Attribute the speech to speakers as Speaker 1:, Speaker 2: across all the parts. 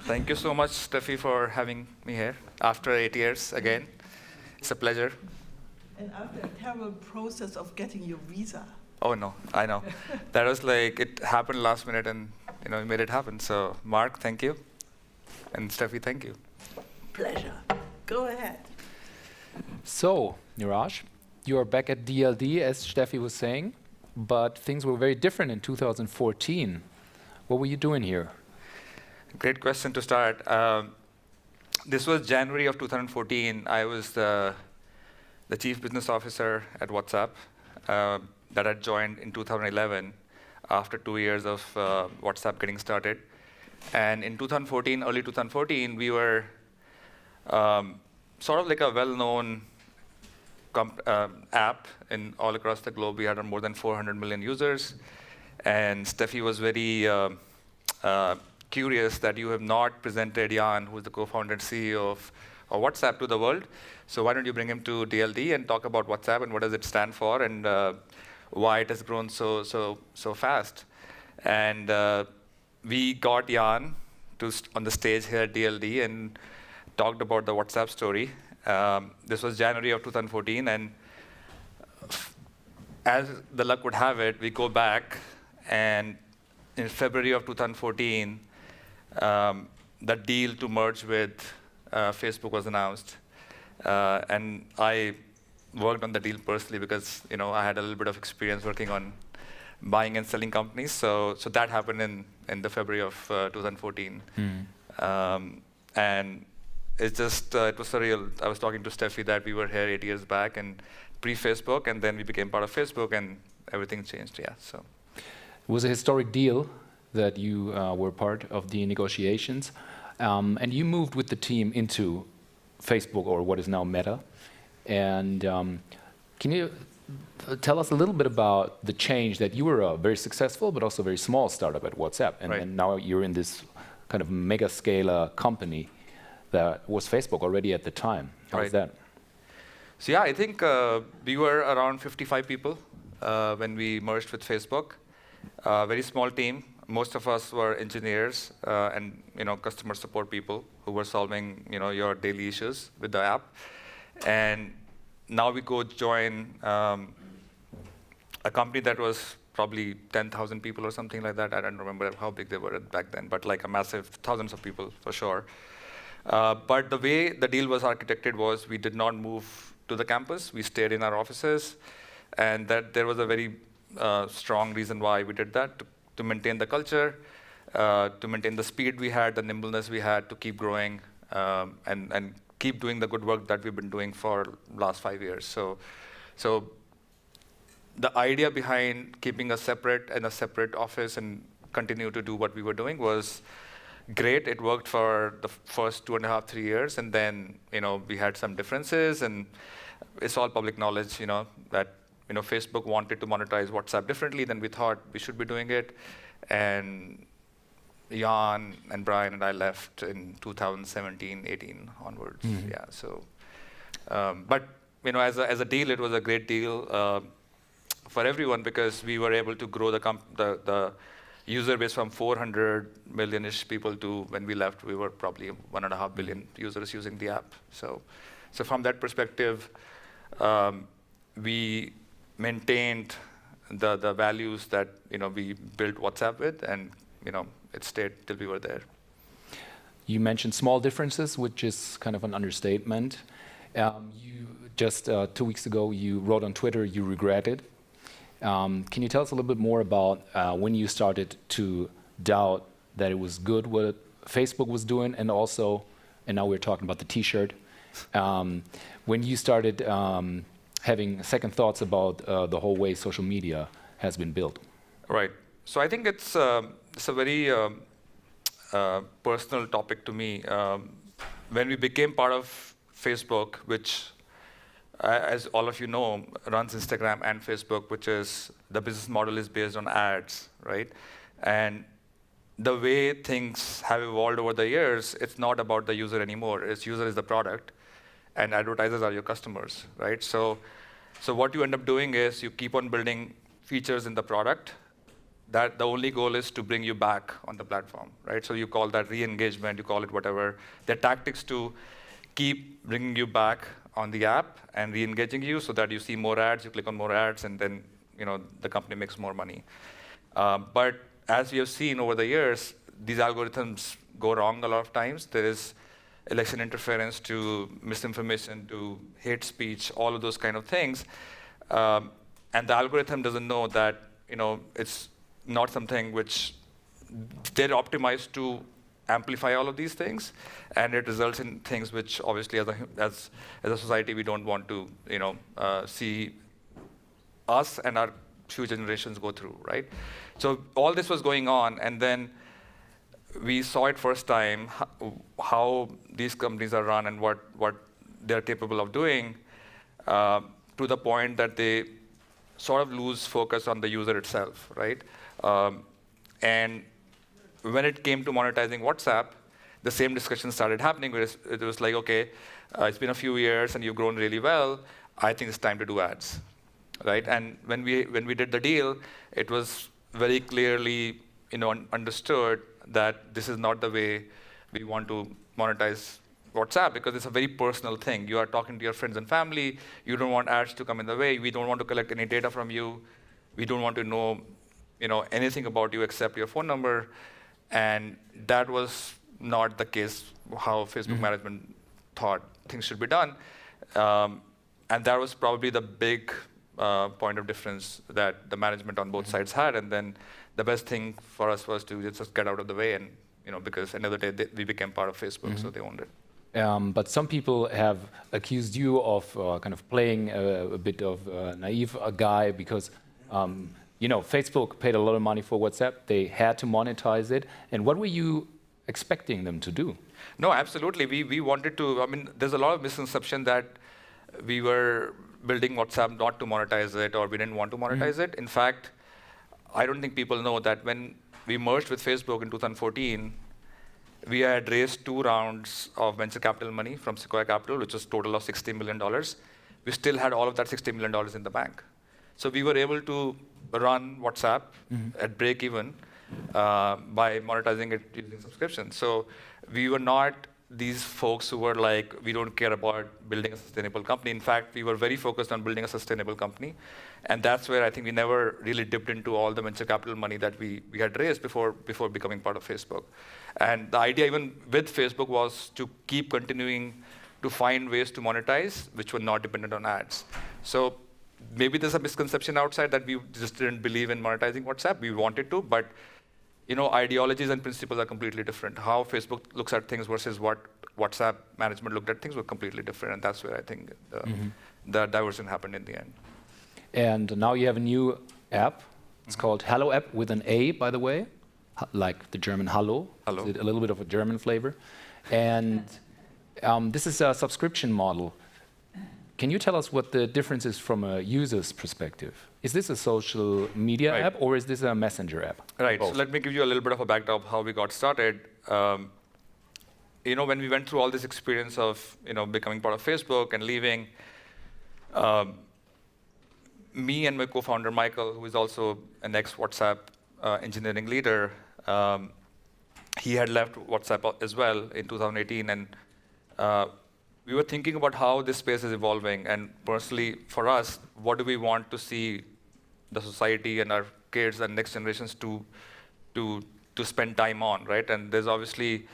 Speaker 1: Thank you so much, Steffi, for having me here after 8 years again. It's a pleasure.
Speaker 2: And after a terrible process of getting your visa.
Speaker 1: Oh no, I know. That was like, it happened last minute and we made it happen. So Mark, thank you. And Steffi, thank you.
Speaker 2: Pleasure. Go ahead.
Speaker 3: So, Neeraj, you are back at DLD, as Steffi was saying, but things were very different in 2014. What were you doing here?
Speaker 1: Great question to start. This was January of 2014. I was the chief business officer at WhatsApp that had joined in 2011 after 2 years of WhatsApp getting started. And in 2014, early 2014, we were sort of like a well-known app in all across the globe. We had more than 400 million users. And Steffi was very curious that you have not presented Jan, who's the co-founder and CEO of WhatsApp, to the world. So why don't you bring him to DLD and talk about WhatsApp and what does it stand for and why it has grown so fast. And we got Jan on the stage here at DLD and talked about the WhatsApp story. This was January of 2014, and as the luck would have it, we go back, and in February of 2014, the deal to merge with Facebook was announced. And I worked on the deal personally because I had a little bit of experience working on buying and selling companies. So that happened in the February of 2014. And it's just, it was surreal. I was talking to Steffi that we were here 8 years back and pre-Facebook, and then we became part of Facebook, and everything changed, yeah. So
Speaker 3: it was a historic deal that you were part of the negotiations. And you moved with the team into Facebook, or what is now Meta. And can you tell us a little bit about the change that you were a very successful but also very small startup at WhatsApp, and now you're in this kind of mega scale company that was Facebook already at the time. How is that?
Speaker 1: So yeah, I think we were around 55 people when we merged with Facebook. Very small team. Most of us were engineers and customer support people who were solving your daily issues with the app. And now we go join a company that was probably 10,000 people or something like that. I don't remember how big they were back then, but like a massive, thousands of people for sure. But the way the deal was architected was we did not move to the campus. We stayed in our offices, and that there was a very strong reason why we did that, to maintain the culture, to maintain the speed we had, the nimbleness we had to keep growing, and keep doing the good work that we've been doing for last 5 years. So the idea behind keeping a separate office and continue to do what we were doing was great. It worked for the first 2.5, 3 years, and then we had some differences, and it's all public knowledge, that Facebook wanted to monetize WhatsApp differently than we thought we should be doing it, and Jan and Brian and I left in 2017, 18 onwards. Yeah. So, but as a deal, it was a great deal for everyone because we were able to grow the user base from 400 million-ish people to, when we left, we were probably 1.5 billion users using the app. So from that perspective, we maintained the values that we built WhatsApp with, and it stayed till we were there.
Speaker 3: You mentioned small differences, which is kind of an understatement. You just 2 weeks ago, you wrote on Twitter you regretted. Can you tell us a little bit more about when you started to doubt that it was good what Facebook was doing, and also, and now we're talking about the T-shirt, when you started having second thoughts about the whole way social media has been built?
Speaker 1: Right. So I think it's a very personal topic to me. When we became part of Facebook, which, as all of you know, runs Instagram and Facebook, which is the business model is based on ads, right? And the way things have evolved over the years, it's not about the user anymore. It's user is the product, and advertisers are your customers, right? So what you end up doing is you keep on building features in the product, that the only goal is to bring you back on the platform, right? So you call that re-engagement, you call it whatever. They're tactics to keep bringing you back on the app and re-engaging you so that you see more ads, you click on more ads, and then the company makes more money. But as we have seen over the years, these algorithms go wrong a lot of times. There is election interference to misinformation to hate speech, all of those kind of things. And the algorithm doesn't know that it's not something which they're optimized to amplify all of these things, and it results in things which obviously as a society we don't want to see us and our future generations go through, right? So all this was going on, and then we saw it first time how these companies are run and what they're capable of doing, to the point that they sort of lose focus on the user itself, right? And when it came to monetizing WhatsApp, the same discussion started happening, where it was like, okay, it's been a few years and you've grown really well. I think it's time to do ads, right? And when we did the deal, it was very clearly understood that this is not the way we want to monetize WhatsApp, because it's a very personal thing. You are talking to your friends and family. You don't want ads to come in the way. We don't want to collect any data from you. We don't want to know anything about you except your phone number. And that was not the case how Facebook management thought things should be done. And that was probably the big point of difference that the management on both sides had. And then the best thing for us was to just get out of the way, and because at the end of the day, we became part of Facebook, so they owned it.
Speaker 3: But some people have accused you of kind of playing a bit of a naive guy, because Facebook paid a lot of money for WhatsApp. They had to monetize it. And what were you expecting them to do?
Speaker 1: No, absolutely. We wanted to. I mean, there's a lot of misconception that we were building WhatsApp not to monetize it, or we didn't want to monetize it. In fact, I don't think people know that when we merged with Facebook in 2014, we had raised 2 rounds of venture capital money from Sequoia Capital, which was a total of $60 million. We still had all of that $60 million in the bank. So we were able to run WhatsApp at break even by monetizing it using subscription. So we were not these folks who were like, we don't care about building a sustainable company. In fact, we were very focused on building a sustainable company. And that's where I think we never really dipped into all the venture capital money that we had raised before becoming part of Facebook. And the idea even with Facebook was to keep continuing to find ways to monetize, which were not dependent on ads. So maybe there's a misconception outside that we just didn't believe in monetizing WhatsApp. We wanted to, but ideologies and principles are completely different. How Facebook looks at things versus what WhatsApp management looked at things were completely different, and that's where I think the diversion happened in the end.
Speaker 3: And now you have a new app. It's called HalloApp, with an A, by the way, like the German Hallo.
Speaker 1: Hello.
Speaker 3: A little bit of a German flavor. And this is a subscription model. Can you tell us what the difference is from a user's perspective? Is this a social media app, or is this a messenger app?
Speaker 1: Right. So let me give you a little bit of a backdrop of how we got started. When we went through all this experience of becoming part of Facebook and leaving, me and my co-founder Michael, who is also an ex-WhatsApp engineering leader, he had left WhatsApp as well in 2018, and we were thinking about how this space is evolving, and personally, for us, what do we want to see the society and our kids and next generations to spend time on, right? And there's obviously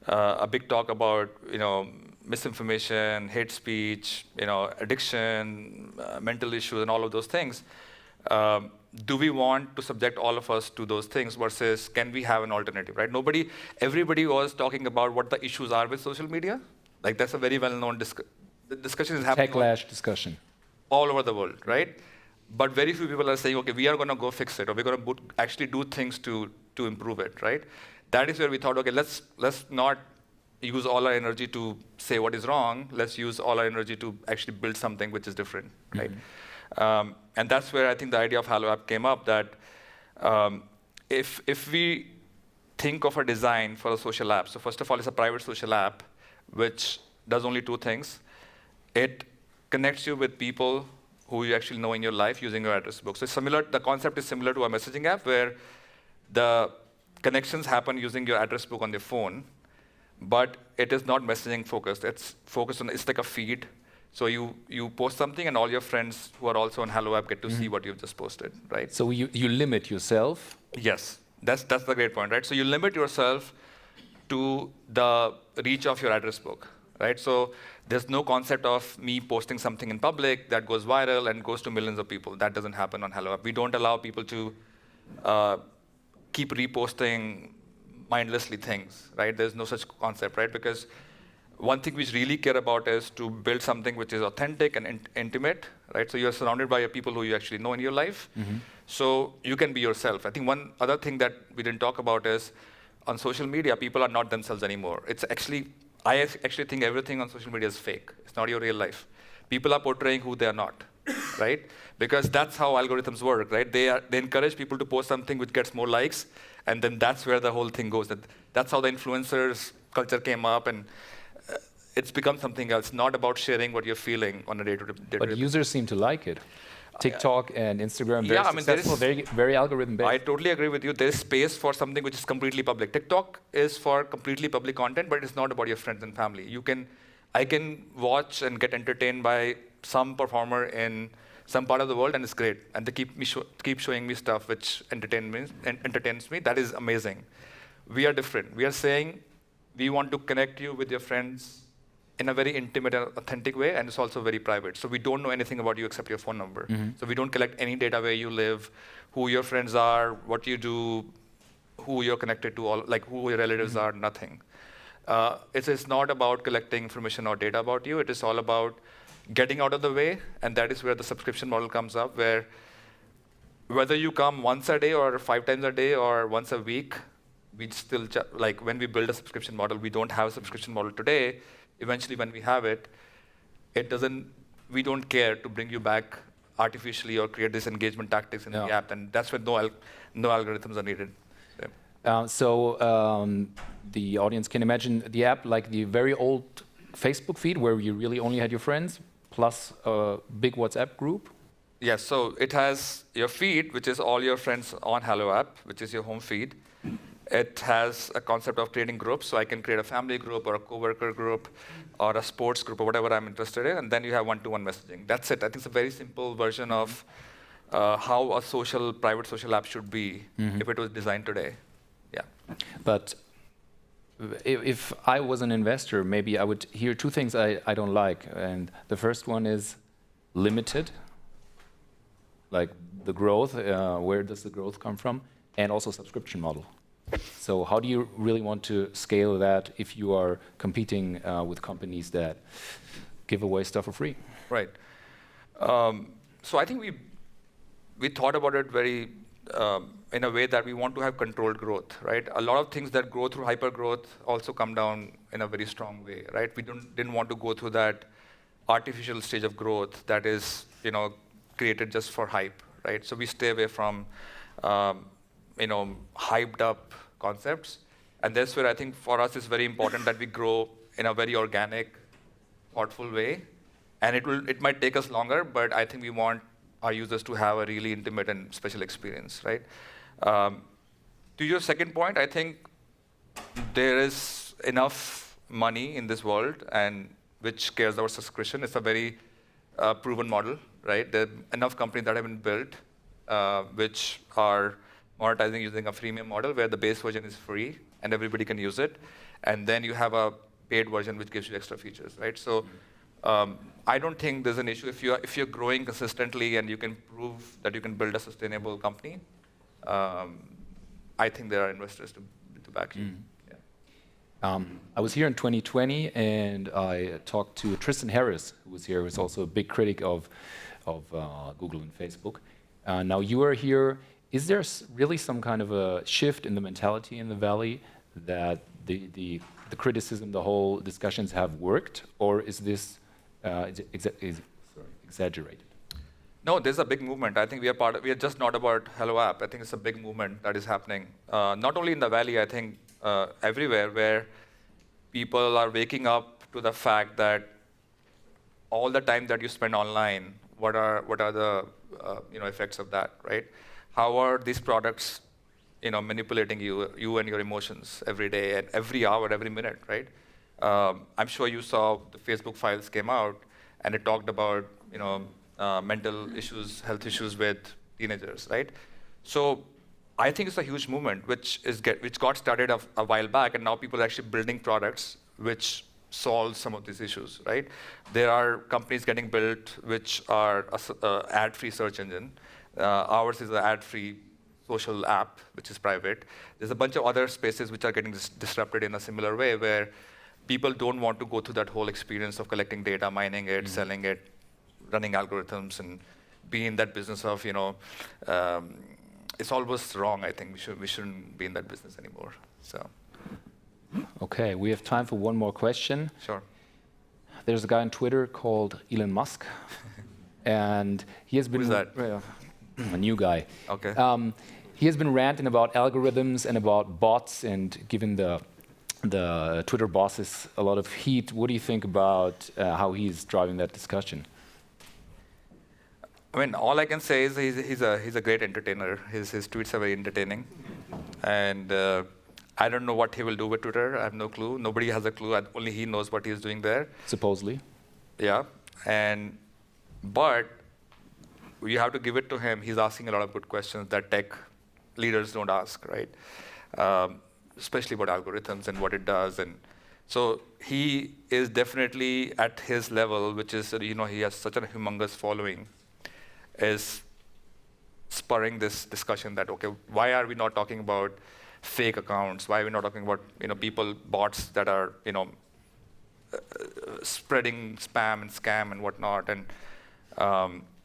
Speaker 1: a big talk about misinformation, hate speech, addiction, mental issues, and all of those things. Do we want to subject all of us to those things, versus can we have an alternative, right? Everybody was talking about what the issues are with social media. Like, that's a very well-known discussion is happening.
Speaker 3: Techlash discussion.
Speaker 1: All over the world, right? But very few people are saying, okay, we are going to go fix it, or we're going to actually do things to improve it, right? That is where we thought, okay, let's not use all our energy to say what is wrong. Let's use all our energy to actually build something which is different, right? And that's where I think the idea of HalloApp came up, that if we think of a design for a social app, so first of all, it's a private social app, which does only 2 things. It connects you with people who you actually know in your life using your address book. So it's similar. The concept is similar to a messaging app where the connections happen using your address book on your phone, but it is not messaging focused. It's focused on, it's like a feed. So you post something and all your friends who are also on HalloApp get to see what you've just posted, right?
Speaker 3: So you limit yourself.
Speaker 1: Yes, that's the great point, right? So you limit yourself to the reach of your address book, right? So there's no concept of me posting something in public that goes viral and goes to millions of people. That doesn't happen on HalloApp. We don't allow people to keep reposting mindlessly things, right? There's no such concept, right? Because one thing we really care about is to build something which is authentic and intimate, right? So you're surrounded by people who you actually know in your life. So you can be yourself. I think one other thing that we didn't talk about is on social media, people are not themselves anymore. I actually think everything on social media is fake. It's not your real life. People are portraying who they are not, right? Because that's how algorithms work, right? They encourage people to post something which gets more likes, and then that's where the whole thing goes. That's how the influencers culture came up, and it's become something else. Not about sharing what you're feeling on a day-to-day.
Speaker 3: But users seem to like it. TikTok and Instagram, very successful, very algorithm-based.
Speaker 1: I totally agree with you. There is space for something which is completely public. TikTok is for completely public content, but it's not about your friends and family. I can watch and get entertained by some performer in some part of the world, and it's great. And they keep showing me stuff which entertains me. That is amazing. We are different. We are saying we want to connect you with your friends in a very intimate and authentic way, and it's also very private. So we don't know anything about you except your phone number. So we don't collect any data where you live, who your friends are, what you do, who you're connected to, who your relatives are, nothing. It's not about collecting information or data about you. It is all about getting out of the way, and that is where the subscription model comes up, where whether you come once a day or 5 times a day or once a week, we still, when we build a subscription model, we don't have a subscription model today. Eventually, when we have it, we don't care to bring you back artificially or create this engagement tactics in the app, and that's when no algorithms are needed.
Speaker 3: The audience can imagine the app like the very old Facebook feed where you really only had your friends, plus a big WhatsApp group.
Speaker 1: Yes, so it has your feed, which is all your friends on HalloApp, which is your home feed. It has a concept of creating groups, so I can create a family group or a coworker group or a sports group or whatever I'm interested in, and then you have one-to-one messaging. That's it. I think it's a very simple version of how a private social app should be if it was designed today. Yeah.
Speaker 3: But if I was an investor, maybe I would hear 2 things I don't like, and the first one is limited, like the growth, where does the growth come from, and also subscription model. So how do you really want to scale that if you are competing with companies that give away stuff for free?
Speaker 1: Right. So I think we thought about it very in a way that we want to have controlled growth, right? A lot of things that grow through hypergrowth also come down in a very strong way, right? We didn't want to go through that artificial stage of growth that is, created just for hype, right? So we stay away from hyped up concepts. And that's where I think for us it's very important that we grow in a very organic, thoughtful way. And it might take us longer, but I think we want our users to have a really intimate and special experience, right? To your second point, I think there is enough money in this world and which cares about subscription. It's a very proven model, right? There are enough companies that have been built which are monetizing using a freemium model where the base version is free and everybody can use it. And then you have a paid version which gives you extra features, right? So I don't think there's an issue. If you're growing consistently and you can prove that you can build a sustainable company, I think there are investors to back you. Yeah.
Speaker 3: I was here in 2020 and I talked to Tristan Harris, who was here, who's also a big critic of Google and Facebook. Now you are here. Is there really some kind of a shift in the mentality in the Valley that the criticism, the whole discussions have worked, or is this exaggerated?
Speaker 1: No, there's a big movement. I think we are just not about HalloApp. I think it's a big movement that is happening. Not only in the Valley, I think everywhere where people are waking up to the fact that all the time that you spend online what are the effects of that, right? How are these products manipulating you and your emotions every day and every hour, every minute, right? I'm sure you saw the Facebook files came out, and it talked about mental issues, health issues with teenagers, right? So I think it's a huge movement which got started a while back, and now people are actually building products which solve some of these issues, right? There are companies getting built which are ad-free search engine. Ours is an ad-free social app, which is private. There's a bunch of other spaces which are getting disrupted in a similar way, where people don't want to go through that whole experience of collecting data, mining it, selling it, running algorithms, and be in that business of, it's almost wrong. I think we shouldn't be in that business anymore. So.
Speaker 3: Okay, we have time for one more question.
Speaker 1: Sure.
Speaker 3: There's a guy on Twitter called Elon Musk, and he has been
Speaker 1: Who's that?
Speaker 3: A new guy.
Speaker 1: Okay.
Speaker 3: He has been ranting about algorithms and about bots, and given the Twitter bosses a lot of heat. What do you think about how he's driving that discussion?
Speaker 1: I mean, all I can say is he's a great entertainer. His tweets are very entertaining, and I don't know what he will do with Twitter. I have no clue. Nobody has a clue. Only he knows what he's doing there.
Speaker 3: Supposedly.
Speaker 1: Yeah, but you have to give it to him. He's asking a lot of good questions that tech leaders don't ask, right? Especially about algorithms and what it does. And so he is definitely at his level, which is, he has such a humongous following, is spurring this discussion that, okay, why are we not talking about fake accounts? Why are we not talking about, bots that are, spreading spam and scam and whatnot, and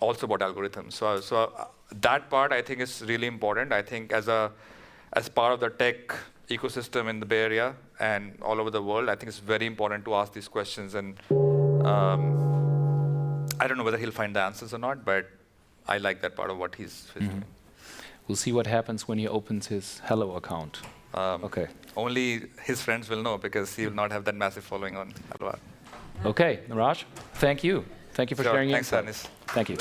Speaker 1: also about algorithms. So that part, I think, is really important. I think as part of the tech ecosystem in the Bay Area and all over the world, I think it's very important to ask these questions. And I don't know whether he'll find the answers or not, but I like that part of what he's doing.
Speaker 3: We'll see what happens when he opens his Hello account. Okay.
Speaker 1: Only his friends will know, because he will not have that massive following on HalloApp.
Speaker 3: Okay, Neeraj, thank you. Thank you for sharing your
Speaker 1: Thanks,
Speaker 3: insight.
Speaker 1: Jannis.
Speaker 3: Thank you.